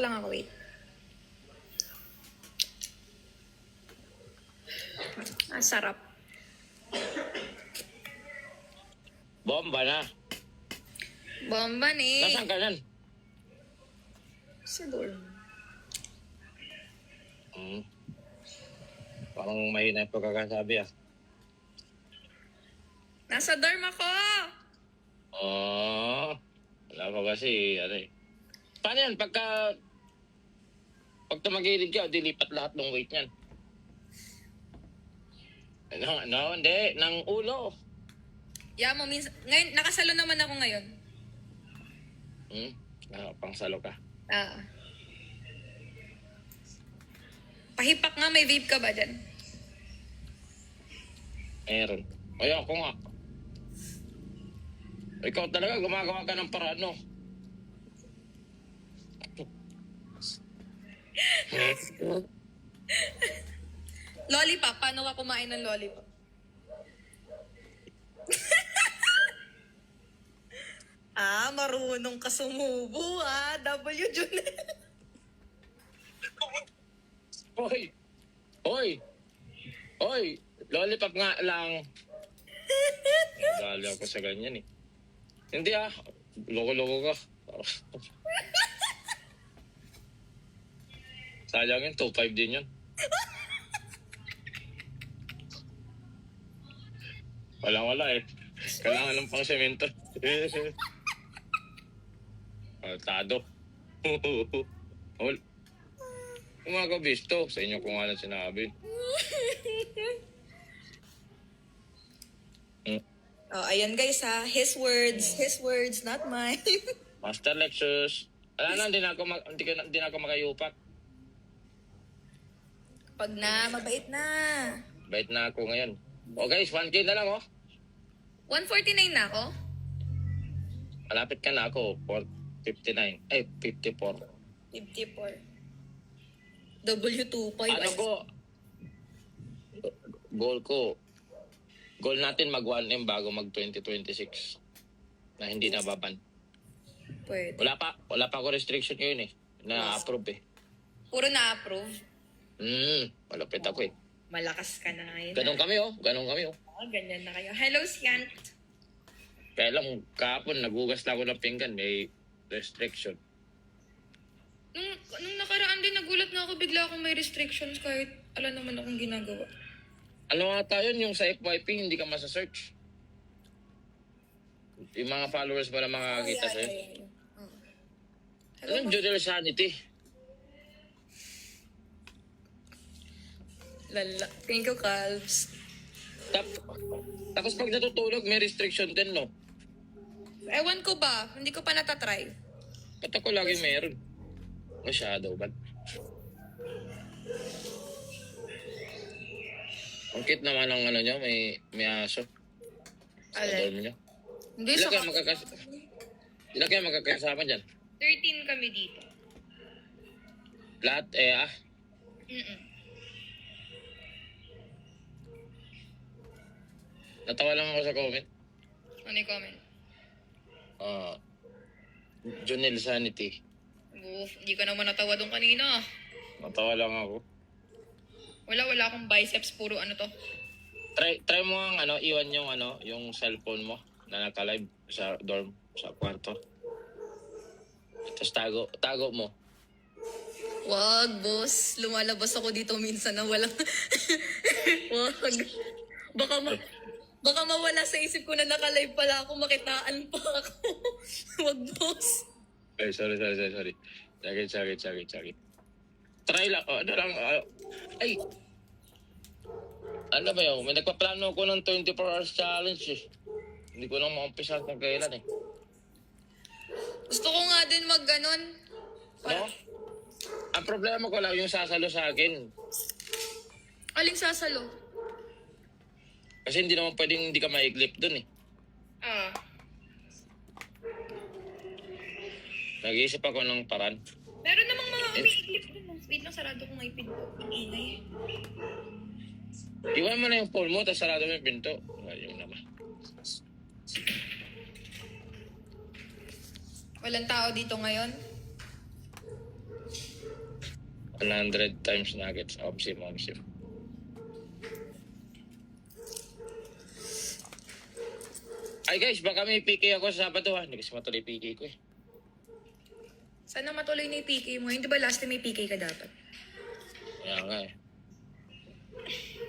lang ako, wait. Sarap. Bomba na. Bomba ni. Nasaan ka nan? Sa dorm. Parang mahina yung pagkakasabi ah. Nasa dorm ako! Wala ko kasi, ano eh. Paano yan? Pag tumagilid ka, dilipat lahat ng weight niyan. No, hindi. Ng ulo. Yeah, mo, minsan, ngayon, nakasalo naman ako ngayon. Pangsalo ka. Pahipak nga, may vape ka ba dyan? Meron. Ay, ako nga. Ikaw talaga, gumagawa ka ng paraan, no? Lollipop, paano ka kumain ng lollipop? Marunong ka sumubo, W. Junel. Hoy! Lollipop nga lang. Dali ako sa ganyan eh. Hindi loko-loko ka. Sayang yun, 2.5 din yun. Wala eh. Kailangan ng pang semento. Tado. Umaga bisto. Sa inyo kung ano sinabi. Ayan guys his words, not mine. Master Lexus. Wala na, hindi na ako makayupak. Pag na, mabait na. Bait na ako ngayon. Guys, 1K na lang 149 na ako? Malapit ka na ako. 459. 54. 54. W2 po. Ano ko? Goal natin mag 1M bago mag 2026. Na hindi nababan. Pwede. Wala pa ako restriction yun eh. Na-approve eh. Puro na-approve? Malapit ako eh. Malakas ka na ngayon. Ganun kami. Ganyan na kayo. Hello, Sian. Kaya lang, kahapon, nagugas na ako ng pinggan. May restriction. Nung nakaraan din, nagulat na ako. Bigla akong may restrictions kahit alam naman akong ginagawa. Ano nga tayo yung sa FYP, hindi ka masa-search. Yung mga followers mo na makakakita sa'yo. Anong Jodel Sanity? Lala. Thank you, Calves. Tapos pag natutulog, may restriction din, no? Ewan ko ba? Hindi ko pa natatry. Ba't ako lagi meron? Masyado ba? Ang cute naman ang ano niya, may aso. Sa dorm niya. Hindi Ilan sa kayo magkakasama dyan? 13 kami dito. Lahat Natawa lang ako sa comment. Ano yung comment? Jonel Sanity. Hindi ka naman natawa doon kanina. Natawa lang ako. Wala akong biceps. Puro ano to. Try mo ang iwan yung cellphone mo na naka-live sa dorm, sa kwarto. Tapos tago mo. Wag, boss. Lumalabas ako dito minsan na walang... Wag. Baka mawala sa isip ko na naka-live pala ako, makitaan pa ako. Wag, boss. Ay, sorry. Sakit. Try lang. Ay! Ano ba yun? May nagpaplano ko ng 24 hours challenge eh. Hindi ko lang maumpisa kung kailan eh. Gusto ko nga din mag-ganon. No? Ang problema ko lang yung sasalo sa akin. Aling sasalo? Kasi hindi naman pwedeng hindi ka maiklip dun eh. Nag-iisip ako ng paraan. Meron namang mga umiiklip dun. Wait lang, sarado ko nga yung pinto. Ang ingay. Iwan mo na yung phone mo, tapos sarado mo yung pinto. Ayun naman. Walang tao dito ngayon? 100 times nuggets. Omsim. Ay guys, baka may PK ako sa Sabado ha. Hindi kasi matuloy PK ko eh. Sana matuloy na yung PK mo. Hindi ba last time may PK ka dapat? Kaya nga eh.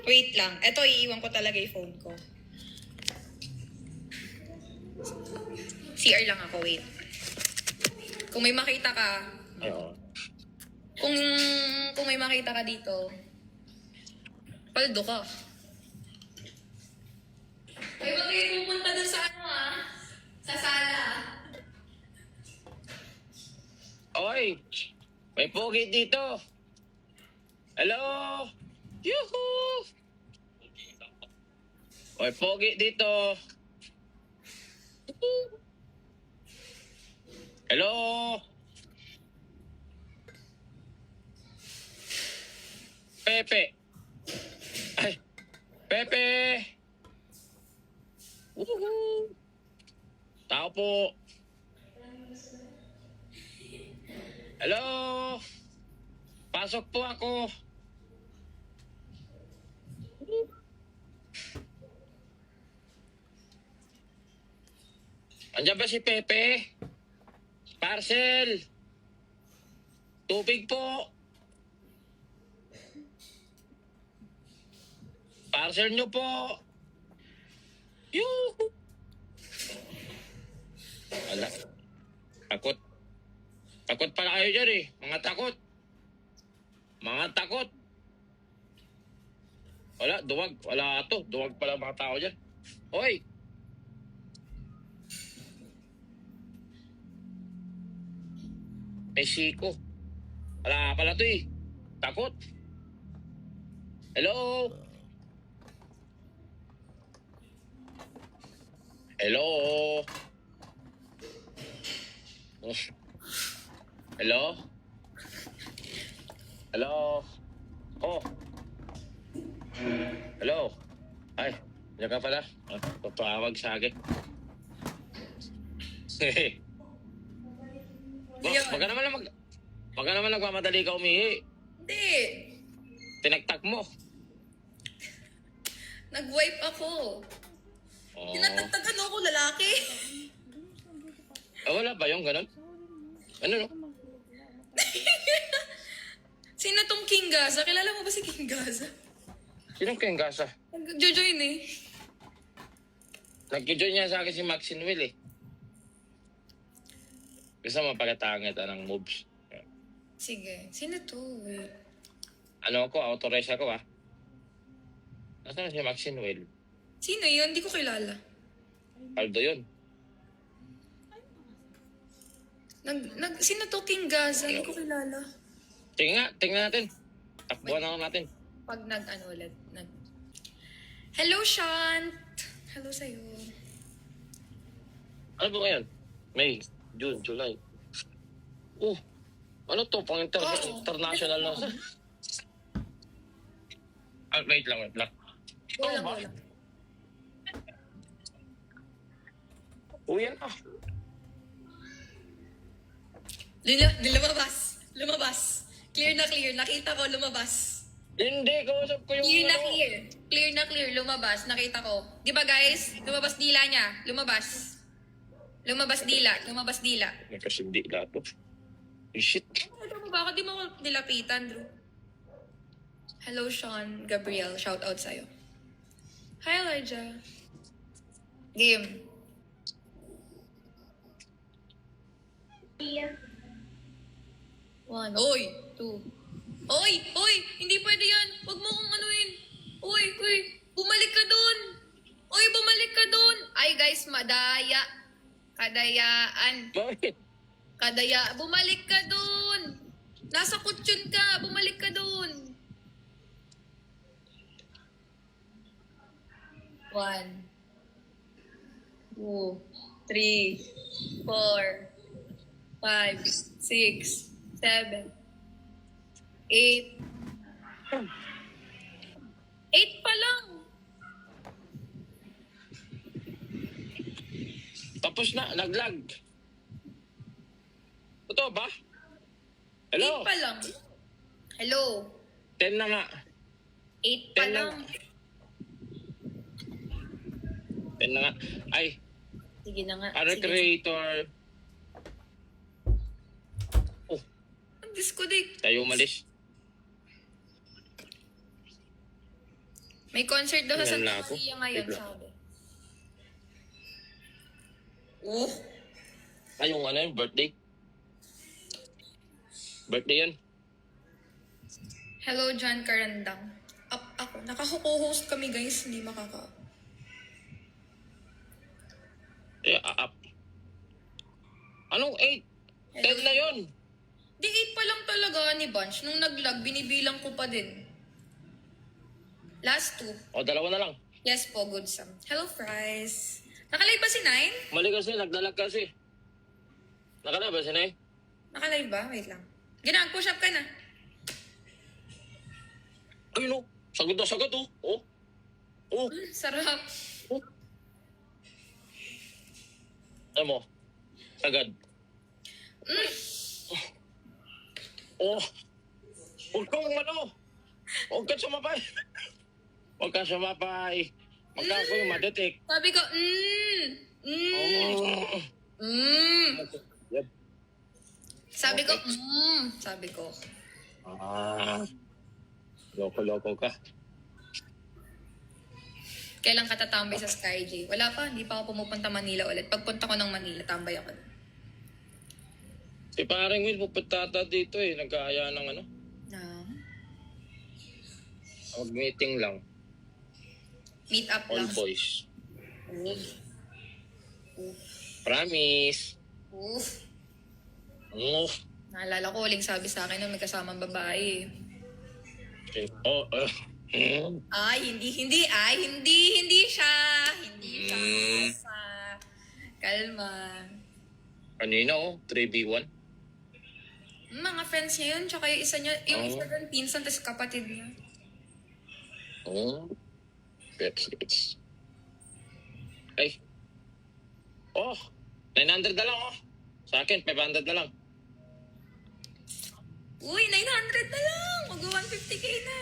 Wait lang. Eto, iiwan ko talaga yung phone ko. CR lang ako, wait. Kung may makita ka, Oo. kung may makita ka dito, paldo ka. Ay, wag kayo pupunta dun sa ano sa sala. Oy! May pogi dito! Hello! Yuhu! Oy, pogi dito! Hello! Pepe! Ay! Pepe! Woohoo! Tao po! Hello! Pasok po ako! Andiyan ba si Pepe? Parcel! Tubig po! Parcel nyo po! Yuhu! Ala. Takot. Takot pala kayo dyan eh. Mga takot. Mga takot. Wala, duwag. Wala to. Duwag pala mga tao dyan. Hoy! May siko. Wala pala to eh. Takot. Hello? Hello? Hello? Hello? Oh. Hello? Ay, diyan ka pala. Papawag sa akin. Boss, wag ka naman nagmamadali ka umihi. Hindi. Tinagtak mo. Nag-wipe ako. Oh. Tinatagtagan ako, lalaki. Wala ba yung ganun? Ano no? Sino tong King Gaza? Kilala mo ba si King Gaza? Sinong Kengasa? Nag-join eh. Nag-join niya sa akin si Maxine Will eh. Gusto mo pagkatangit ng moves. Sige. Sino to? Wait. Ano ako, authorize ako ah. Nasaan si Maxine Will? Sino yun? Hindi ko kilala. Aldo yun. Sino to King Gaza? Hindi ko kilala. Tingnan natin. Takbuhan na natin. Pag ulit. Hello, Shant! Hello sa'yo. Ano ba ngayon? May, June, July. Oh, ano to? Pang international na sa... Wait lang. Wala. Uyan na. Lumabas. Clear na clear. Nakita ko, lumabas. Hindi, kausap ko yung... Clear na clear. Lumabas. Nakita ko. Di ba guys? Lumabas dila niya. Lumabas dila. Nakasindi lahat to. Shit. Ano mo ba? Di mo ako nilapitan, Drew. Hello, Sean. Gabriel. Shout out sa'yo. Hi, Elijah. Game. One. Oy! Two. Oy! Hindi pwede yan! Huwag mo kong anuin! Oy! Bumalik ka dun! Oy, bumalik ka dun! Ay, guys, madaya. Kadayaan. Bakit? Bumalik ka dun! Nasa kutsyon ka! Bumalik ka dun! 1, 2, 3, 4, 5, 6, 7, 8. 8 pa lang. Tapos na, naglag. Totoo ba? Hello? 8 pa lang. Hello? 10 na nga. 8 pa 10 na lang. nga. 10 na nga. Ay, Sige na nga. other Sige. creator. Oh, Ang disconnect. tayo umalis. May concert daw sa Tingnan Santa na ako. Maria ngayon, Wait lang. sabi. Oh, Ay, yung ano yung birthday. Birthday yun. hello, John Carandang. Up ako. Nakako-host kami, guys. Hindi makaka... Eh, up. Anong 8? 10 na yun. Di 8 pa lang talaga ni Bunch. Nung nag-lag, binibilang ko pa din. Last 2. O, dalawa na lang. Yes po, good Sam. Hello, Fries. Nakalive ba si Nine? Mali kasi, nagdalag kasi. Nakala ba si Nay? Nakalive ba? Wait lang. Ginang, push up ka na. Ay, no. Sagot na sagot, oh. Oh. Oh. Sarap. Oh. Ano mo? Sagad. Oh. Huwag kang ano. Huwag kang sumapay. Huwag kang sumapay. Magka ako yung madetect. Sabi ko, Oh. Yep. Sabi ko, Sabi ko. Ah. Loko-loko ka. Kailan ka tatambay sa Sky J? Wala pa, hindi pa ako pumupunta Manila ulit. Pagpunta ko ng Manila, tambay ako. Si paring Will, pupunta ata dito eh. Nag-aaya ng ano. Na? Mag-meeting lang. Meet up All lang. boys. Oof. Promise. Oof. Oh. Naalala ko, uling sabi sa akin na may kasamang babae. Oh. Hindi siya. Hindi siya. Sa... Kalma. Kanina oh. 3v1. Mga friends niya yun, tsaka yung isa niya, yung Oh. isa doon, pinsan, tapos kapatid niya. Oh. Gets. Ay. Oh. 900 na lang oh. Sa akin, 500 na lang. Uy, 900 na lang! Mag-150k na.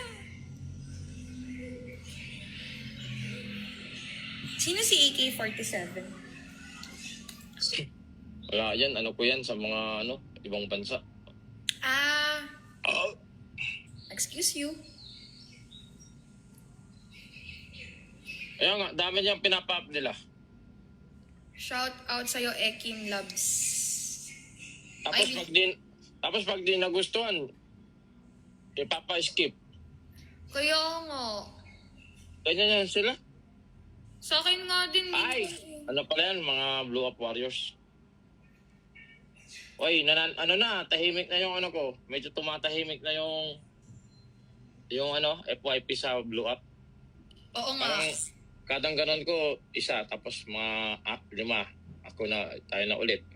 Sino si AK-47? Wala yan. Ano ko yan sa mga ano, ibang bansa. Ah, excuse you. Kaya nga, dami niyang pinapa-up nila. Shout out sa'yo, Ekim Labs. Tapos Ay. pag di nagustuhan, ipapa-skip. Kaya nga. Ganyan yan sila. Sa akin nga din. Ay, ano pala yan, mga Blue Up Warriors. Uy, tahimik na yung ano ko. Medyo tumatahimik na yung ano, FYP sa Blue Up. Oo nga. Parang kadang ganon ko, isa, tapos mga 5. Ako na, tayo na ulit.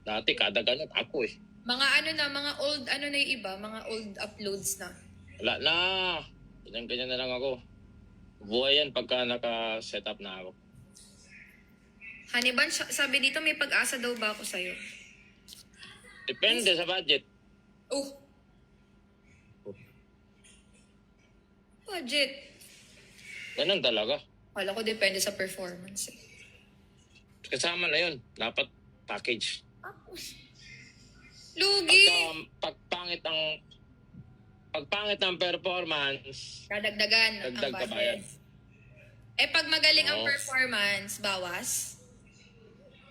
Dati kada ganon, ako eh. Mga mga old, na yung iba, mga old uploads na. Wala na. Ganyan na lang ako. Buhay yan pagka naka-set up na ako. Haniban, sabi dito may pag-asa daw ba ako sa'yo? Depende sa budget. Oh. Budget. Ganun talaga. Kala ko depende sa performance. Kasama na yun. Dapat package. Lugi! Pagpangit ang performance, Kadagdagan ang dagdag ka budget. bayad. Eh, pag magaling ang Oo. performance, bawas?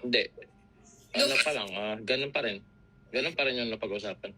Hindi. Ano pa lang, ganun pa rin. Ganun pa rin yung napag-usapan.